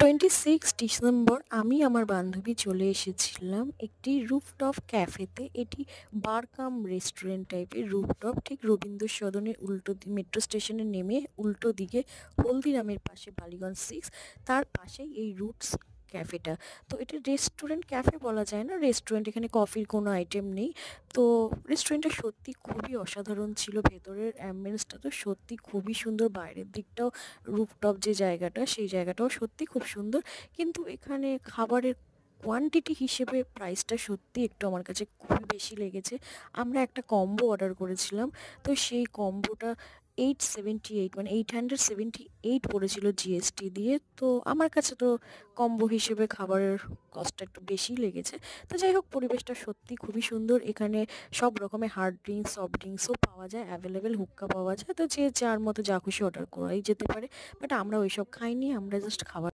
26 December আমি আমার বান্ধবী চলে এসেছিলাম একটি রুফটপ ক্যাফেতে। এটি বার কাম রেস্টুরেন্ট টাইপের রুফটপ, ঠিক রবীন্দ্র সদনের মেট্রো স্টেশনে নেমে উল্টো দিকে হলদিরামের পাশে বালিগঞ্জ 6, তার পাশেই এই রুটস ক্যাফেটা। তো এটা রেস্টুরেন্ট ক্যাফে বলা যায় না, রেস্টুরেন্ট, এখানে কফির কোনো আইটেম নেই। তো রেস্টুরেন্টটা সত্যি খুবই অসাধারণ ছিল, ভেতরের অ্যাম্বিয়েন্সটা তো সত্যি খুবই সুন্দর, বাইরের দিকটাও রুফটপ যে জায়গাটা সেই জায়গাটাও সত্যি খুব সুন্দর। কিন্তু এখানে খাবারের কোয়ান্টিটি হিসেবে প্রাইসটা সত্যি একটু আমার কাছে খুবই বেশি লেগেছে। আমরা একটা কম্বো অর্ডার করেছিলাম, তো সেই কম্বোটা 878 মানে 878 পড়েছিল জিএসটি দিয়ে। তো আমার কাছে তো কম্বো হিসেবে খাবারের কস্টটা একটু বেশি লেগেছে। তো যাই হোক, পরিবেশটা সত্যি খুবই সুন্দর। এখানে সব রকমের হার্ড ড্রিঙ্কস, সফট ড্রিঙ্কসও পাওয়া যায়, অ্যাভেলেবেল হুক্কা পাওয়া যায়। তো যে যার মতো যা খুশি অর্ডার করাই যেতে পারে। বাট আমরা ওইসব খাইনি, আমরা জাস্ট খাবার